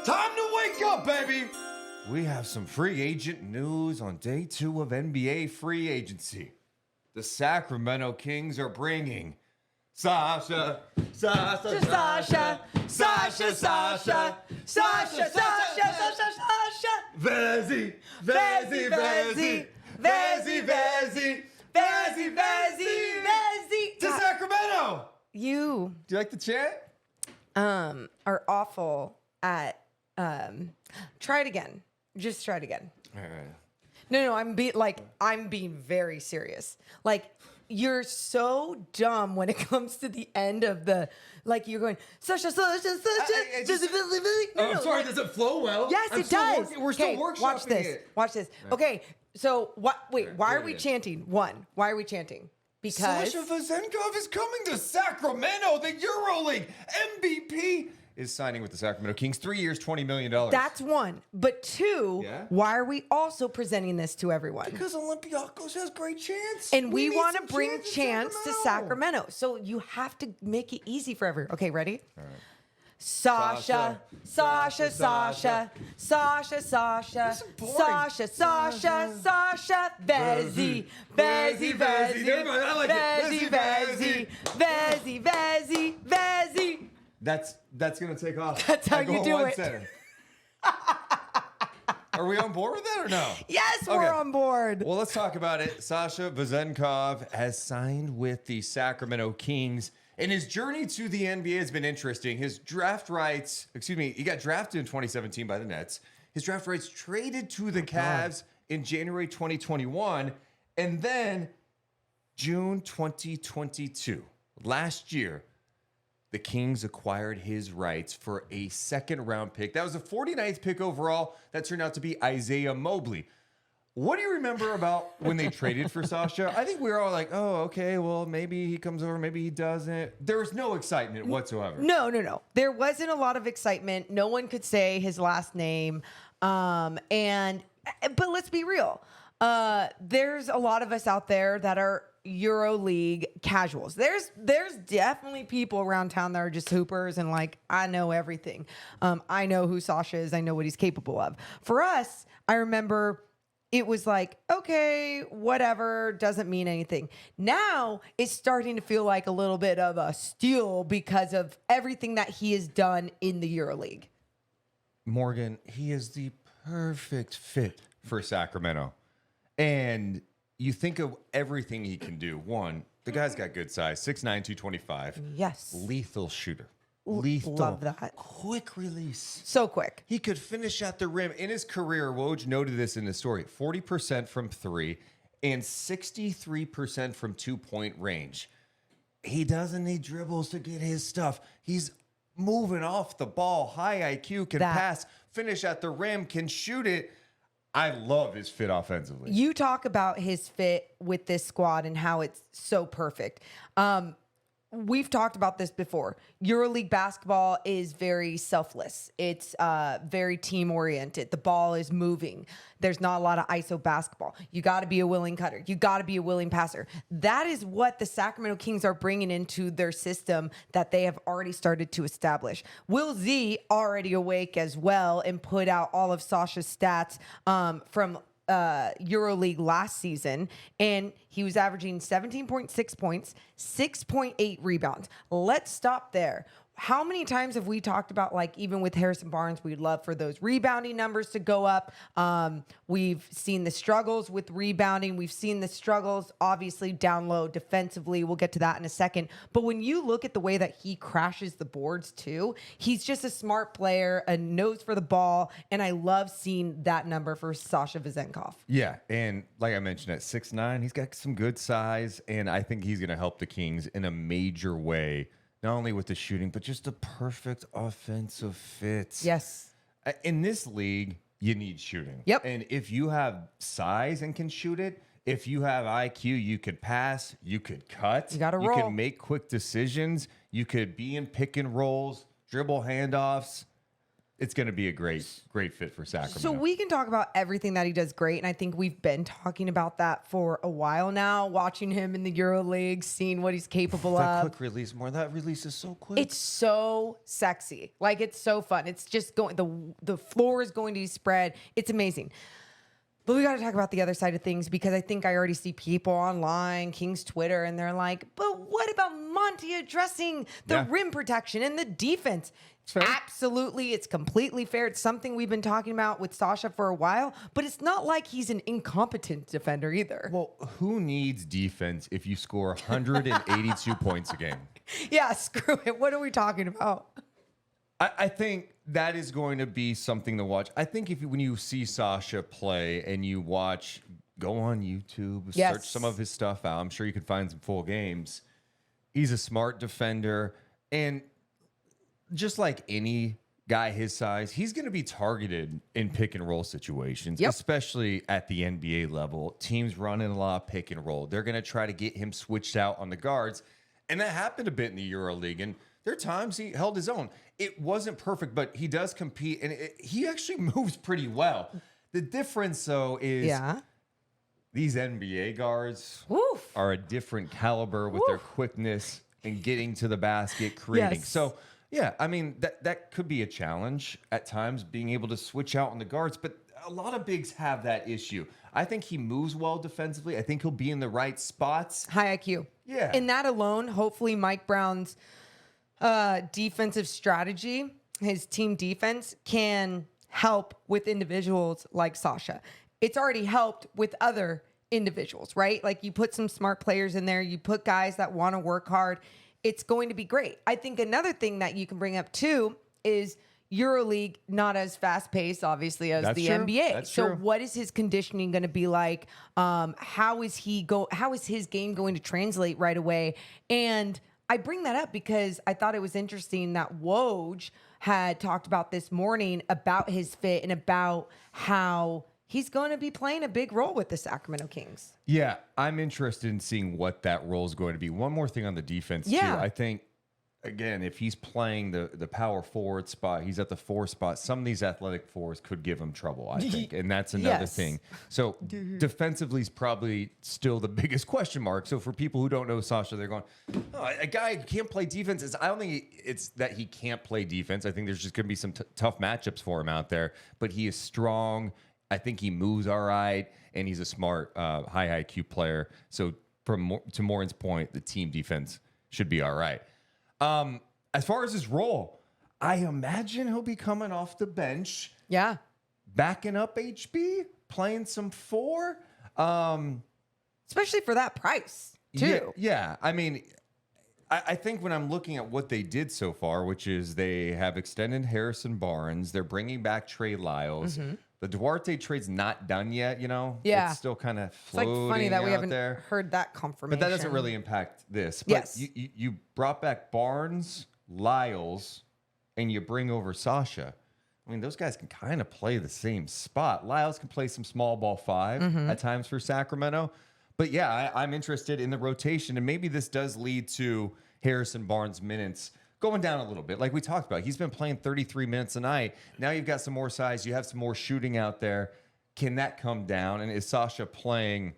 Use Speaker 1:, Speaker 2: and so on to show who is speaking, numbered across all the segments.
Speaker 1: Time to wake up, baby! We have some free agent news on day 2 of NBA free agency. The Sacramento Kings are bringing Sasha Vezi to Sacramento.
Speaker 2: You
Speaker 1: Do you like the chant?
Speaker 2: are awful at try it again. Just try it again.
Speaker 1: All right.
Speaker 2: No, I'm being very serious. Like, you're so dumb when it comes to the end of the, like, you're going, Sasha.
Speaker 1: I'm sorry, does it flow well?
Speaker 2: Yes, it does.
Speaker 1: We're still workshopping
Speaker 2: watch this.
Speaker 1: it.
Speaker 2: Watch this. Okay, so what? Wait, why are we chanting? Why are we chanting? Because
Speaker 1: Sasha Vezenkov is coming to Sacramento. The EuroLeague MVP is signing with the Sacramento Kings. 3 years, $20 million.
Speaker 2: that's one. But two, why are we also presenting this to everyone?
Speaker 1: Because Olympiacos has great chance.
Speaker 2: And we
Speaker 1: need
Speaker 2: want
Speaker 1: some
Speaker 2: to bring chance to
Speaker 1: Sacramento.
Speaker 2: Sacramento. So you have to make it easy for everyone. Okay, ready? All right. Sasha Vezi, That's gonna take off. That's how you do it.
Speaker 1: Are we on board with that or no?
Speaker 2: Yes, we're on board.
Speaker 1: Well, let's talk about it. Sasha Vezenkov has signed with the Sacramento Kings, and his journey to the NBA has been interesting. His draft rights, he got drafted in 2017 by the Nets. His draft rights traded to the Cavs in January 2021, and then June 2022, last year, the Kings acquired his rights for a second-round pick. That was the 49th pick overall. That turned out to be Isaiah Mobley. What do you remember about when they traded for Sasha? I think we were all like, oh, okay, well, maybe he comes over, maybe he doesn't. There was no excitement whatsoever.
Speaker 2: No. There wasn't a lot of excitement. No one could say his last name. But let's be real. There's a lot of us out there that are EuroLeague casuals. There's definitely people around town that are just hoopers and like, I know everything. I know who Sasha is. I know what he's capable of. For us, I remember it was like, okay, whatever, doesn't mean anything. Now it's starting to feel like a little bit of a steal because of everything that he has done in the EuroLeague.
Speaker 1: Morgan, he is the perfect fit for Sacramento. And you think of everything he can do. One, the guy's got good size, 6'9", 225.
Speaker 2: Yes.
Speaker 1: Lethal shooter. Lethal.
Speaker 2: Love that.
Speaker 1: Quick release.
Speaker 2: So quick.
Speaker 1: He could finish at the rim. In his career, Woj noted this in his story, 40% from 3 and 63% from 2-point range. He doesn't need dribbles to get his stuff. He's moving off the ball, high IQ, can pass, finish at the rim, can shoot it. I love his fit offensively.
Speaker 2: You talk about his fit with this squad and how it's so perfect. We've talked about this before. EuroLeague basketball is very selfless. It's very team-oriented. The ball is moving. There's not a lot of ISO basketball. You got to be a willing cutter. You got to be a willing passer. That is what the Sacramento Kings are bringing into their system that they have already started to establish. Will Z already awake as well and put out all of Sasha's stats from EuroLeague last season, and he was averaging 17.6 points, 6.8 rebounds. Let's stop there. How many times have we talked about, like, even with Harrison Barnes, we'd love for those rebounding numbers to go up. We've seen the struggles with rebounding. We've seen the struggles, obviously, down low defensively. We'll get to that in a second. But when you look at the way that he crashes the boards, too, he's just a smart player, a nose for the ball, and I love seeing that number for Sasha Vezenkov.
Speaker 1: Yeah, and like I mentioned, at 6'9", he's got some good size, and I think he's going to help the Kings in a major way. Not only with the shooting, but just a perfect offensive fit.
Speaker 2: Yes.
Speaker 1: In this league, you need shooting.
Speaker 2: Yep.
Speaker 1: And if you have size and can shoot it, if you have IQ, you could pass, you could cut.
Speaker 2: You got to roll.
Speaker 1: You can make quick decisions. You could be in pick and rolls, dribble handoffs. it's going to be a great fit for Sacramento.
Speaker 2: So we can talk about everything that he does great, and I think we've been talking about that for a while now, watching him in the EuroLeague, seeing what he's capable
Speaker 1: that
Speaker 2: of.
Speaker 1: quick release more. That release is so quick.
Speaker 2: It's so sexy. Like, it's so fun. It's just going, the floor is going to be spread. It's amazing. But we got to talk about the other side of things, because I think I already see people online, King's Twitter, and they're like, but what about Monty addressing the rim protection and the defense? Absolutely. It's completely fair. It's something we've been talking about with Sasha for a while, but it's not like he's an incompetent defender either.
Speaker 1: Well, who needs defense if you score 182 points a game?
Speaker 2: Yeah, screw it. What are we talking about?
Speaker 1: I think that is going to be something to watch. I think when you see Sasha play and you watch, go on YouTube, search some of his stuff out. I'm sure you could find some full games. He's a smart defender. And just like any guy his size, he's going to be targeted in pick and roll situations, especially at the NBA level. Teams running a lot of pick and roll. They're going to try to get him switched out on the guards. And that happened a bit in the EuroLeague. And there are times he held his own. It wasn't perfect, but he does compete, and he actually moves pretty well. The difference, though, is these NBA guards are a different caliber with their quickness and getting to the basket, creating. So, yeah, I mean, that could be a challenge at times, being able to switch out on the guards, but a lot of bigs have that issue. I think he moves well defensively. I think he'll be in the right spots.
Speaker 2: High IQ.
Speaker 1: Yeah.
Speaker 2: In that alone, hopefully Mike Brown's defensive strategy, his team defense, can help with individuals like Sasha. It's already helped with other individuals, right? Like, you put some smart players in there, you put guys that want to work hard. It's going to be great. I think another thing that you can bring up too is EuroLeague, not as fast paced, obviously, as the NBA.
Speaker 1: That's
Speaker 2: so
Speaker 1: true.
Speaker 2: what is his conditioning going to be like? How is his game going to translate right away? And I bring that up because I thought it was interesting that Woj had talked about this morning about his fit and about how he's going to be playing a big role with the Sacramento Kings.
Speaker 1: Yeah, I'm interested in seeing what that role is going to be. One more thing on the defense, too. I think, again, if he's playing the power forward spot, he's at the 4 spot, some of these athletic fours could give him trouble, I think. And that's another thing. So defensively is probably still the biggest question mark. So for people who don't know Sasha, they're going, oh, a guy who can't play defense. I don't think it's that he can't play defense. I think there's just going to be some tough matchups for him out there. But he is strong. I think he moves all right. And he's a smart, high IQ player. So to Morin's point, the team defense should be all right. As far as his role, I imagine he'll be coming off the bench.
Speaker 2: Yeah.
Speaker 1: Backing up HB, playing some 4.
Speaker 2: Especially for that price, too.
Speaker 1: Yeah. I mean, I think when I'm looking at what they did so far, which is they have extended Harrison Barnes, they're bringing back Trey Lyles. The Duarte trade's not done yet, you know?
Speaker 2: Yeah.
Speaker 1: It's still kind of
Speaker 2: It's
Speaker 1: floating
Speaker 2: like funny that we
Speaker 1: out
Speaker 2: haven't
Speaker 1: there.
Speaker 2: heard that confirmation.
Speaker 1: But that doesn't really impact this. But
Speaker 2: Yes.
Speaker 1: you brought back Barnes, Lyles, and you bring over Sasha. I mean, those guys can kind of play the same spot. Lyles can play some small ball 5 at times for Sacramento. But yeah, I'm interested in the rotation. And maybe this does lead to Harrison Barnes' minutes going down a little bit. Like we talked about, he's been playing 33 minutes a night. Now you've got some more size. You have some more shooting out there. Can that come down? And is Sasha playing,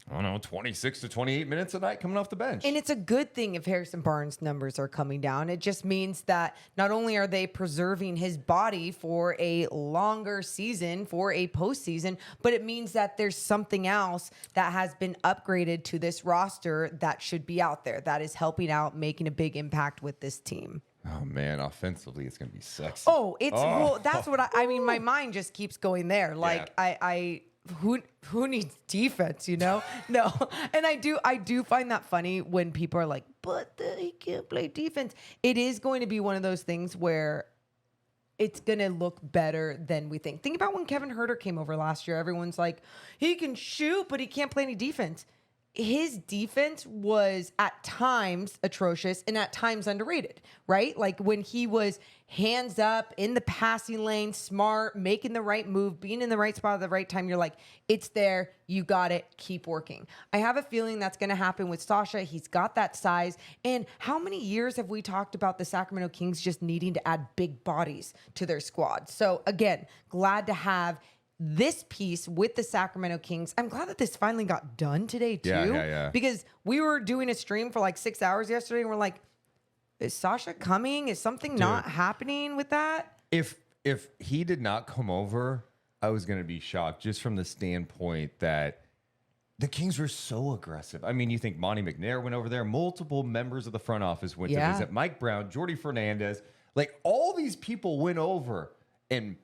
Speaker 1: I don't know, 26 to 28 minutes a night coming off the bench?
Speaker 2: And it's a good thing if Harrison Barnes' numbers are coming down. It just means that not only are they preserving his body for a longer season, for a postseason, but it means that there's something else that has been upgraded to this roster that should be out there, that is helping out, making a big impact with this team.
Speaker 1: Oh, man, offensively, it's going to be sexy.
Speaker 2: Well, that's what I mean. My mind just keeps going there. Like, who needs defense, you know? No. And I do find that funny when people are like, but he can't play defense. It is going to be one of those things where it's going to look better than we think. Think about when Kevin Huerter came over last year. Everyone's like, he can shoot, but he can't play any defense. his defense was at times atrocious and at times underrated, right? Like when he was hands up in the passing lane, smart, making the right move, being in the right spot at the right time, you're like, it's there, you got it, keep working. I have a feeling that's going to happen with Sasha. He's got that size. And how many years have we talked about the Sacramento Kings just needing to add big bodies to their squad? So again, glad to have this piece with the Sacramento Kings. I'm glad that this finally got done today too.
Speaker 1: Yeah.
Speaker 2: Because we were doing a stream for like 6 hours yesterday and we're like, is Sasha coming? Is something not happening with that?
Speaker 1: If he did not come over, I was going to be shocked just from the standpoint that the Kings were so aggressive. I mean, you think Monty McNair went over there, multiple members of the front office went to visit, Mike Brown, Jordy Fernandez, like all these people went over and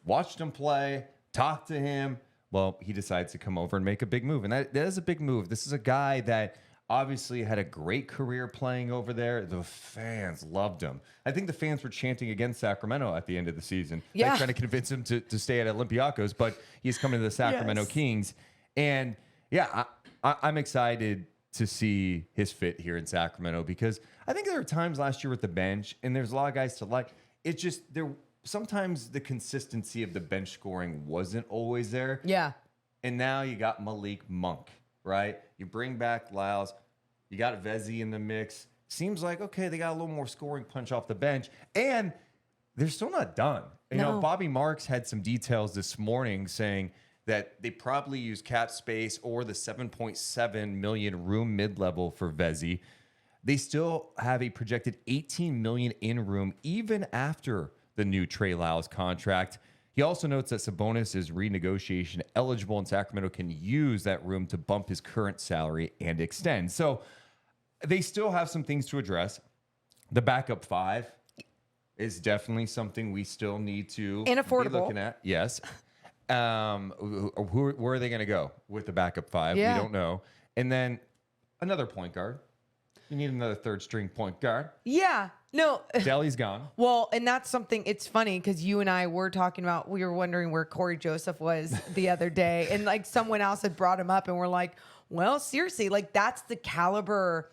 Speaker 1: watched him play, talked to him. Well, he decides to come over and make a big move. And that is a big move. This is a guy that obviously had a great career playing over there. The fans loved him. I think the fans were chanting against Sacramento at the end of the season.
Speaker 2: Yeah.
Speaker 1: Like trying to convince him to stay at Olympiacos, but he's coming to the Sacramento Kings. And yeah, I'm excited to see his fit here in Sacramento because I think there were times last year with the bench, and there's a lot of guys to like. It's just sometimes the consistency of the bench scoring wasn't always there.
Speaker 2: Yeah.
Speaker 1: And now you got Malik Monk, right? You bring back Lyles. You got Vezi in the mix. Seems like, okay, they got a little more scoring punch off the bench. And they're still not done. You know, Bobby Marks had some details this morning saying that they probably use cap space or the 7.7 million room mid-level for Vezi. They still have a projected 18 million in room even after the new Trey Lyles contract. He also notes that Sabonis is renegotiation eligible and Sacramento can use that room to bump his current salary and extend. So they still have some things to address. The backup five is definitely something we still need to
Speaker 2: And affordable.
Speaker 1: be looking at. Yes. Where are they going to go with the backup five?
Speaker 2: Yeah.
Speaker 1: We don't know. And then another point guard. You need another third string point guard.
Speaker 2: Yeah. No.
Speaker 1: Delly's gone.
Speaker 2: Well, and that's something, it's funny because you and I were talking about, we were wondering where Corey Joseph was the other day. And like someone else had brought him up and we're like, well, seriously, like that's the caliber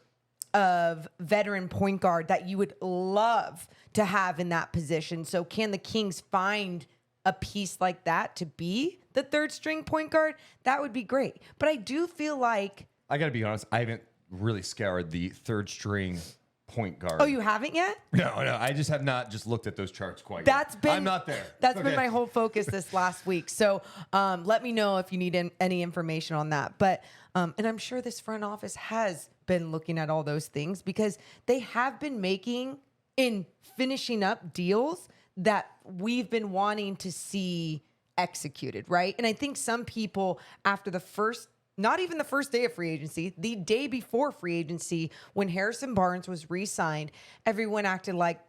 Speaker 2: of veteran point guard that you would love to have in that position. So can the Kings find a piece like that to be the third string point guard? That would be great. But I do feel like,
Speaker 1: I got to be honest, I haven't really scoured the third string point guard.
Speaker 2: oh, you haven't yet?
Speaker 1: No, I just have not just looked at those charts quite
Speaker 2: That's
Speaker 1: yet.
Speaker 2: been
Speaker 1: I'm not there.
Speaker 2: That's been my whole focus this last week. So let me know if you need any information on that. But and I'm sure this front office has been looking at all those things because they have been making in finishing up deals that we've been wanting to see executed, right? And I think some people after the first, not even the first day of free agency, the day before free agency, when Harrison Barnes was re-signed, everyone acted like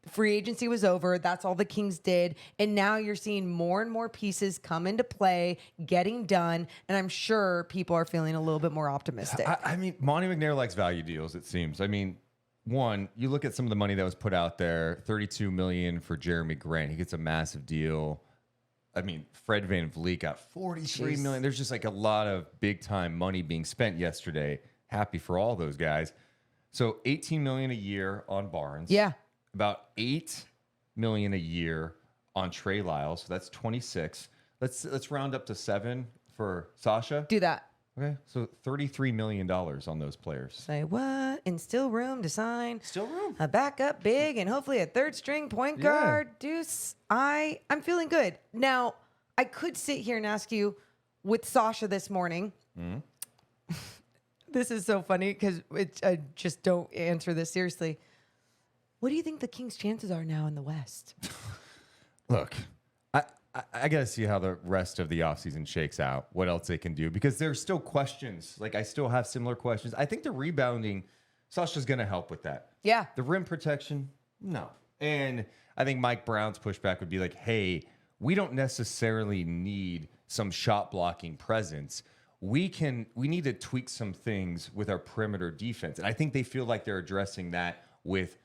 Speaker 2: free agency was over. That's all the Kings did. And now you're seeing more and more pieces come into play, getting done. And I'm sure people are feeling a little bit more optimistic.
Speaker 1: I mean, Monty McNair likes value deals, it seems. I mean, one, you look at some of the money that was put out there, $32 million for Jeremy Grant. He gets a massive deal. I mean, Fred VanVleet got $43 million. There's just like a lot of big time money being spent yesterday. Happy for all those guys. So $18 million a year on Barnes.
Speaker 2: Yeah.
Speaker 1: About $8 million a year on Trey Lyles. So that's 26. Let's round up to 7 for Sasha.
Speaker 2: Do that.
Speaker 1: Okay. So $33 million on those players.
Speaker 2: Say what? And still room to sign.
Speaker 1: Still room.
Speaker 2: A backup big and hopefully a third string point guard. Deuce, I'm feeling good. Now, I could sit here and ask you with Sasha this morning. This is so funny because I just don't answer this seriously. What do you think the Kings' chances are now in the West?
Speaker 1: Look, I got to see how the rest of the offseason shakes out, what else they can do, because there's still questions. Like, I still have similar questions. I think the rebounding, Sasha's going to help with that.
Speaker 2: Yeah.
Speaker 1: The rim protection, no. And I think Mike Brown's pushback would be like, hey, we don't necessarily need some shot blocking presence. We need to tweak some things with our perimeter defense. And I think they feel like they're addressing that with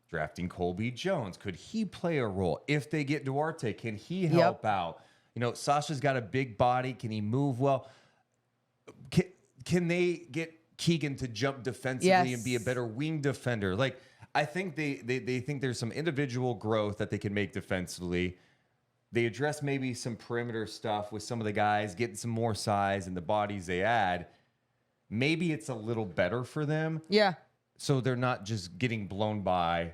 Speaker 1: drafting Colby Jones. Could he play a role? If they get Duarte, can he help out? You know, Sasha's got a big body. Can he move well? can they get Keegan to jump defensively and be a better wing defender? Like, I think they think there's some individual growth that they can make defensively. They address maybe some perimeter stuff with some of the guys, getting some more size and the bodies they add. Maybe it's a little better for them.
Speaker 2: Yeah.
Speaker 1: So they're not just getting blown by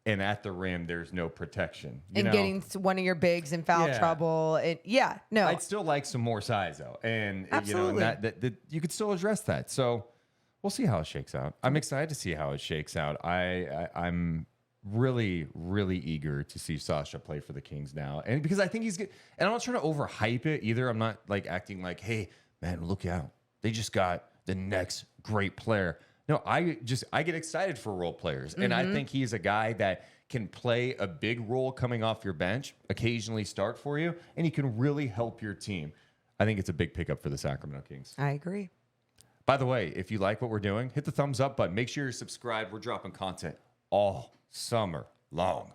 Speaker 1: and at the rim, there's no protection.
Speaker 2: And getting one of your bigs in foul trouble. No.
Speaker 1: I'd still like some more size, though. And,
Speaker 2: absolutely.
Speaker 1: That you could still address that. So we'll see how it shakes out. I'm excited to see how it shakes out. I'm really, really eager to see Sasha play for the Kings now. And because I think he's good. And I'm not trying to overhype it either. I'm not like acting like, hey, man, look out. They just got the next great player. No, I get excited for role players. And I think he's a guy that can play a big role coming off your bench, occasionally start for you, and he can really help your team. I think it's a big pickup for the Sacramento Kings.
Speaker 2: I agree.
Speaker 1: By the way, if you like what we're doing, hit the thumbs up button. Make sure you're subscribed. We're dropping content all summer long.